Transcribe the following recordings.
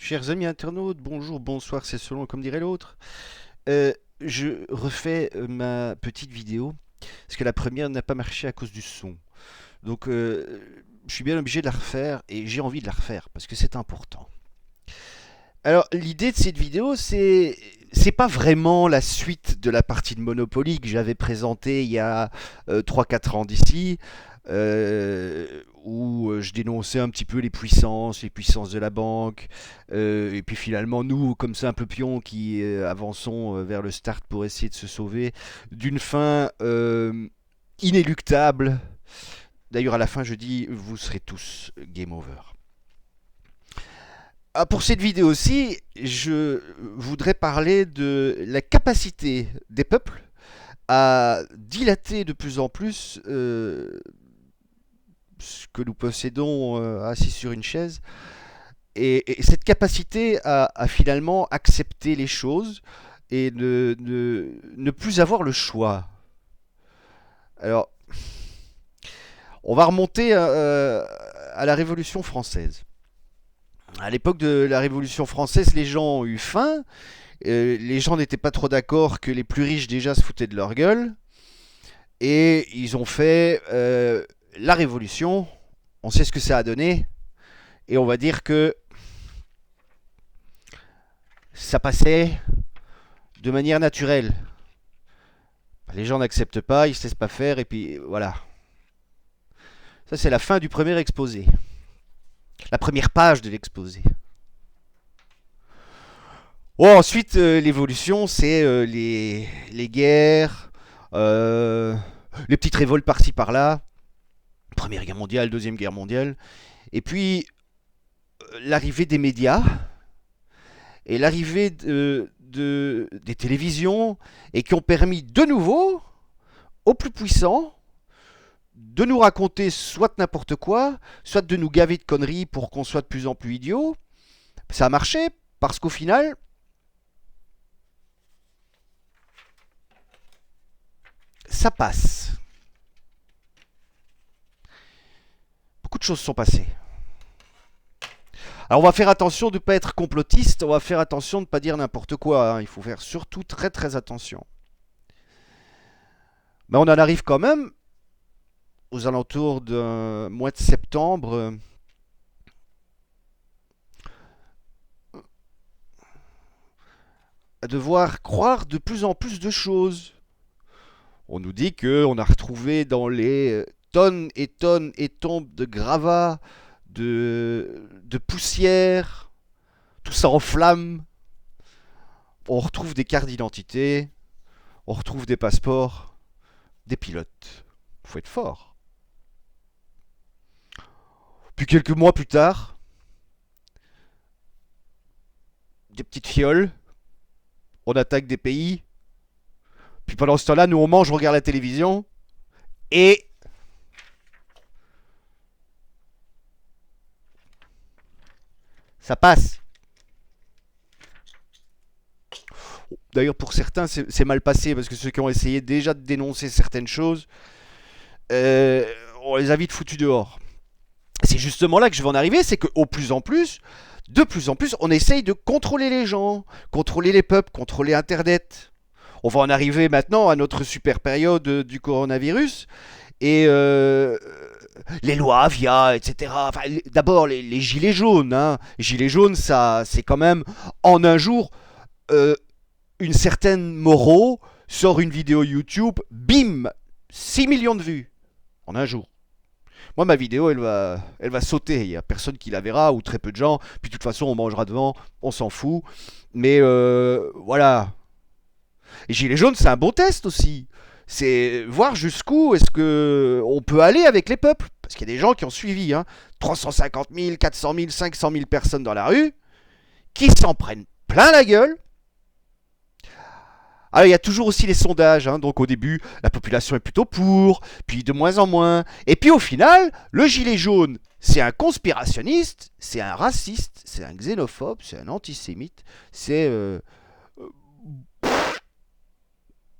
Chers amis internautes, bonjour, bonsoir, c'est selon comme dirait l'autre. Euh, je refais ma petite vidéo parce que la première n'a pas marché à cause du son. Donc je suis bien obligé de la refaire et j'ai envie de la refaire parce que c'est important. Alors l'idée de cette vidéo c'est pas vraiment la suite de la partie de Monopoly que j'avais présentée il y a 3-4 ans d'ici, où je dénonçais un petit peu les puissances de la banque, et puis finalement nous, comme simples pions qui avançons vers le start pour essayer de se sauver d'une fin inéluctable. D'ailleurs à la fin je dis vous serez tous game over. Ah, pour cette vidéo aussi, je voudrais parler de la capacité des peuples à dilater de plus en plus ce que nous possédons assis sur une chaise, et cette capacité à finalement accepter les choses et ne plus avoir le choix. Alors, on va remonter à la Révolution française. À l'époque de la Révolution française, les gens ont eu faim. Les gens n'étaient pas trop d'accord que les plus riches déjà se foutaient de leur gueule. Et ils ont fait la révolution. On sait ce que ça a donné. Et on va dire que ça passait de manière naturelle. Les gens n'acceptent pas, ils ne se laissent pas faire. Et puis voilà. Ça, c'est la fin du premier exposé. La première page de l'exposé. Bon, ensuite, l'évolution, c'est les guerres, euh, les petites révoltes par-ci par-là. Première guerre mondiale, deuxième guerre mondiale. Et puis, l'arrivée des médias et l'arrivée des télévisions, et qui ont permis de nouveau aux plus puissants de nous raconter soit n'importe quoi, soit de nous gaver de conneries pour qu'on soit de plus en plus idiots. Ça a marché parce qu'au final, ça passe. Beaucoup de choses sont passées. Alors on va faire attention de ne pas être complotiste, on va faire attention de ne pas dire n'importe quoi, hein. Il faut faire surtout très très attention. Mais on en arrive quand même aux alentours d'un mois de septembre, à devoir croire de plus en plus de choses. On nous dit qu'on a retrouvé dans les tonnes et tonnes et tombes de gravats, de poussière, tout ça en flammes. On retrouve des cartes d'identité, on retrouve des passeports, des pilotes. Faut être fort. Puis quelques mois plus tard, des petites fioles, on attaque des pays. Puis pendant ce temps-là, nous on mange, on regarde la télévision, et ça passe. D'ailleurs, pour certains, c'est mal passé, parce que ceux qui ont essayé déjà de dénoncer certaines choses, euh, on les a vite foutus dehors. C'est justement là que je vais en arriver, c'est qu'au plus en plus, de plus en plus, on essaye de contrôler les gens, contrôler les peuples, contrôler Internet. On va en arriver maintenant à notre super période du coronavirus, et les lois Avia, etc. Enfin, d'abord, les gilets jaunes. Hein. Les gilets jaunes, ça, c'est quand même, en un jour, euh, une certaine Moreau sort une vidéo YouTube, bim, 6 millions de vues en un jour. Moi, ma vidéo, elle va sauter. Il n'y a personne qui la verra, ou très peu de gens. Puis de toute façon, on mangera devant, on s'en fout. Mais voilà. Et Gilets jaunes, c'est un bon test aussi. C'est voir jusqu'où est-ce que on peut aller avec les peuples. Parce qu'il y a des gens qui ont suivi. Hein. 350 000, 400 000, 500 000 personnes dans la rue, qui s'en prennent plein la gueule. Alors, il y a toujours aussi les sondages. Hein. Donc, au début, la population est plutôt pour, puis de moins en moins. Et puis, au final, le gilet jaune, c'est un conspirationniste, c'est un raciste, c'est un xénophobe, c'est un antisémite, c'est.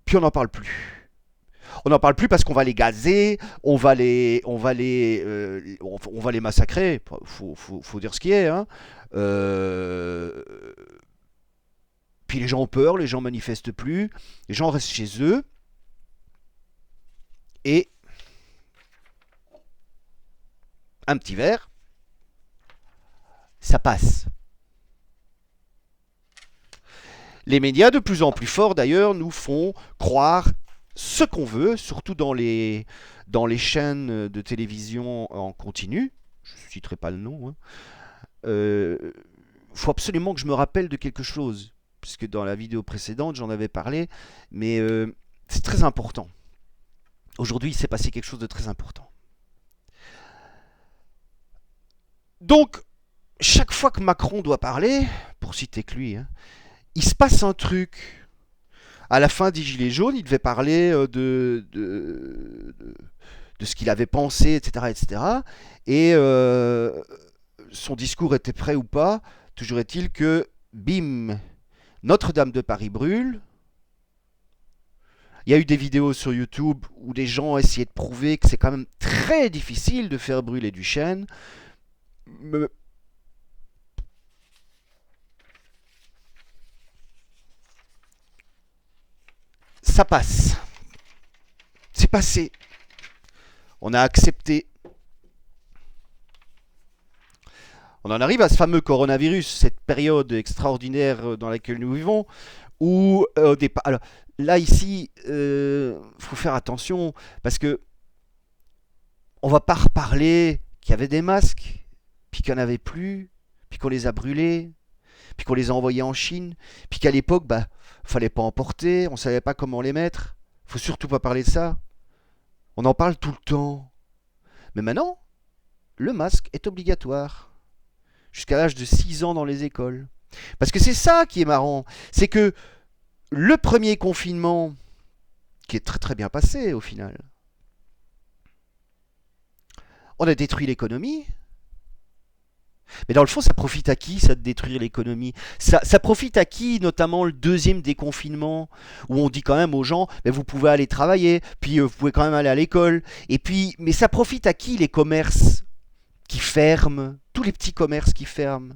Puis, on n'en parle plus. On n'en parle plus parce qu'on va les gazer, on va les massacrer. Faut dire ce qui est. Hein. Euh, Puis les gens ont peur, les gens manifestent plus, les gens restent chez eux et un petit verre, ça passe. Les médias, de plus en plus forts d'ailleurs, nous font croire ce qu'on veut, surtout dans les chaînes de télévision en continu. Je ne citerai pas le nom. Hein. Faut absolument que je me rappelle de quelque chose, puisque dans la vidéo précédente, j'en avais parlé, mais c'est très important. Aujourd'hui, il s'est passé quelque chose de très important. Donc, chaque fois que Macron doit parler, pour citer que lui, hein, il se passe un truc. À la fin des Gilets jaunes, il devait parler de ce qu'il avait pensé, etc. etc. Et son discours était prêt ou pas. Toujours est-il que, bim, Notre-Dame de Paris brûle. Il y a eu des vidéos sur YouTube où des gens essayaient de prouver que c'est quand même très difficile de faire brûler du chêne. Ça passe. C'est passé. On a accepté. On en arrive à ce fameux coronavirus, cette période extraordinaire dans laquelle nous vivons, où au départ... Alors, là, ici, faut faire attention, parce que on va pas reparler qu'il y avait des masques, puis qu'il n'y en avait plus, puis qu'on les a brûlés, puis qu'on les a envoyés en Chine, puis qu'à l'époque, bah, fallait pas en porter, on savait pas comment les mettre. Faut surtout pas parler de ça. On en parle tout le temps. Mais maintenant, le masque est obligatoire. Jusqu'à l'âge de 6 ans dans les écoles. Parce que c'est ça qui est marrant. C'est que le premier confinement, qui est très très bien passé au final, on a détruit l'économie. Mais dans le fond, ça profite à qui, ça, de détruire l'économie? Ça profite à qui, notamment le deuxième déconfinement, où on dit quand même aux gens, mais vous pouvez aller travailler, puis vous pouvez quand même aller à l'école. Et puis, mais ça profite à qui, les commerces qui ferment, tous les petits commerces qui ferment?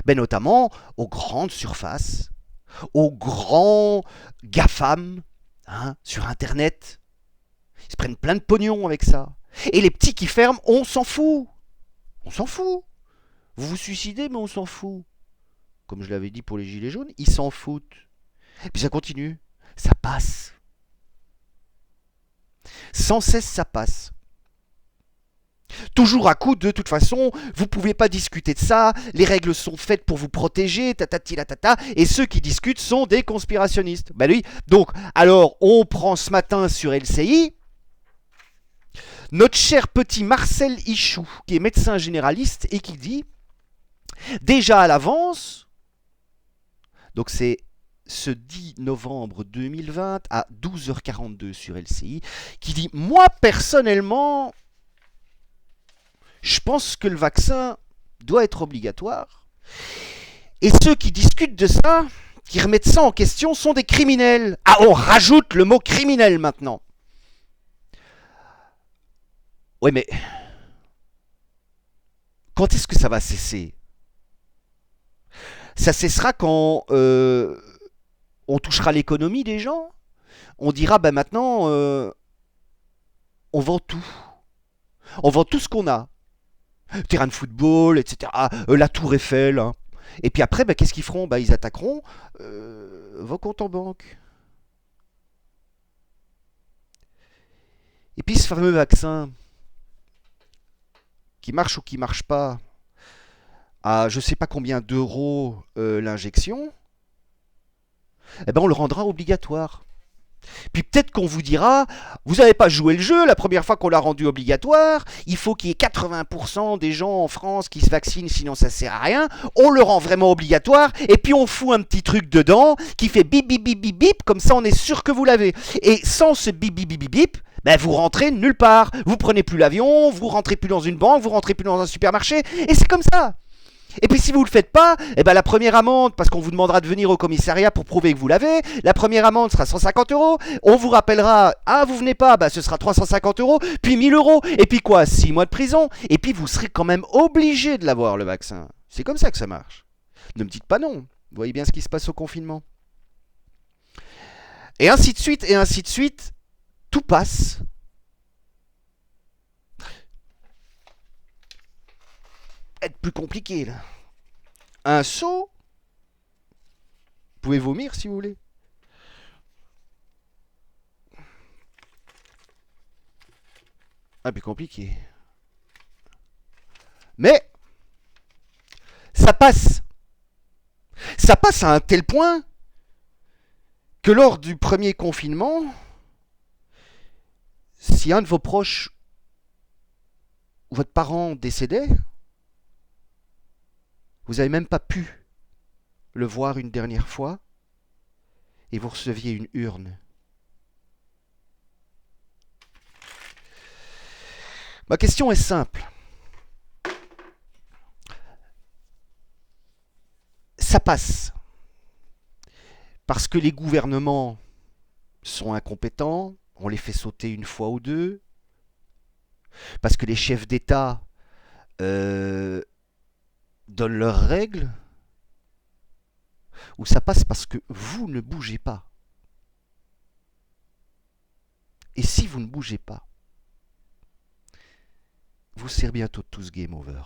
Ben notamment aux grandes surfaces, aux grands GAFAM, hein, sur Internet. Ils se prennent plein de pognon avec ça. Et les petits qui ferment, on s'en fout. On s'en fout. Vous vous suicidez, mais on s'en fout. Comme je l'avais dit pour les gilets jaunes, ils s'en foutent. Et puis ça continue. Ça passe. Sans cesse, ça passe. Toujours à coup de toute façon, vous pouvez pas discuter de ça, les règles sont faites pour vous protéger, tatati la tata, et ceux qui discutent sont des conspirationnistes. Ben oui. Donc, alors, on prend ce matin sur LCI notre cher petit Marcel Ichou, qui est médecin généraliste et qui dit, déjà à l'avance, donc c'est ce 10 novembre 2020 à 12h42 sur LCI, qui dit, moi personnellement, je pense que le vaccin doit être obligatoire. Et ceux qui discutent de ça, qui remettent ça en question, sont des criminels. Ah, on rajoute le mot criminel maintenant. Ouais, mais quand est-ce que ça va cesser? Ça cessera quand on touchera l'économie des gens. On dira, ben maintenant, on vend tout. On vend tout ce qu'on a. Terrain de football, etc. La tour Eiffel. Hein. Et puis après, ben, qu'est-ce qu'ils feront? Ben, ils attaqueront vos comptes en banque. Et puis ce fameux vaccin, qui marche ou qui marche pas, à je sais pas combien d'euros l'injection, eh ben on le rendra obligatoire. Puis peut-être qu'on vous dira, vous n'avez pas joué le jeu, la première fois qu'on l'a rendu obligatoire, il faut qu'il y ait 80% des gens en France qui se vaccinent, sinon ça sert à rien, on le rend vraiment obligatoire, et puis on fout un petit truc dedans qui fait bip bip bip bip bip, comme ça on est sûr que vous l'avez. Et sans ce bip bip bip bip bip, ben vous rentrez nulle part, vous prenez plus l'avion, vous rentrez plus dans une banque, vous rentrez plus dans un supermarché, et c'est comme ça. Et puis si vous ne le faites pas, eh ben la première amende, parce qu'on vous demandera de venir au commissariat pour prouver que vous l'avez, la première amende sera 150 euros. On vous rappellera, ah vous venez pas, bah ce sera 350 euros, puis 1000 euros. Et puis quoi, 6 mois de prison. Et puis vous serez quand même obligé de l'avoir le vaccin. C'est comme ça que ça marche. Ne me dites pas non. Vous voyez bien ce qui se passe au confinement. Et ainsi de suite, et ainsi de suite. Tout passe. Être plus compliqué là. Un seau. Vous pouvez vomir si vous voulez. Un peu compliqué. Mais ça passe. Ça passe à un tel point que lors du premier confinement, si un de vos proches ou votre parent décédait, vous n'avez même pas pu le voir une dernière fois et vous receviez une urne. Ma question est simple. Ça passe parce que les gouvernements sont incompétents, on les fait sauter une fois ou deux, parce que les chefs d'État donnent leurs règles, ou ça passe parce que vous ne bougez pas. Et si vous ne bougez pas, vous serez bientôt tous game over.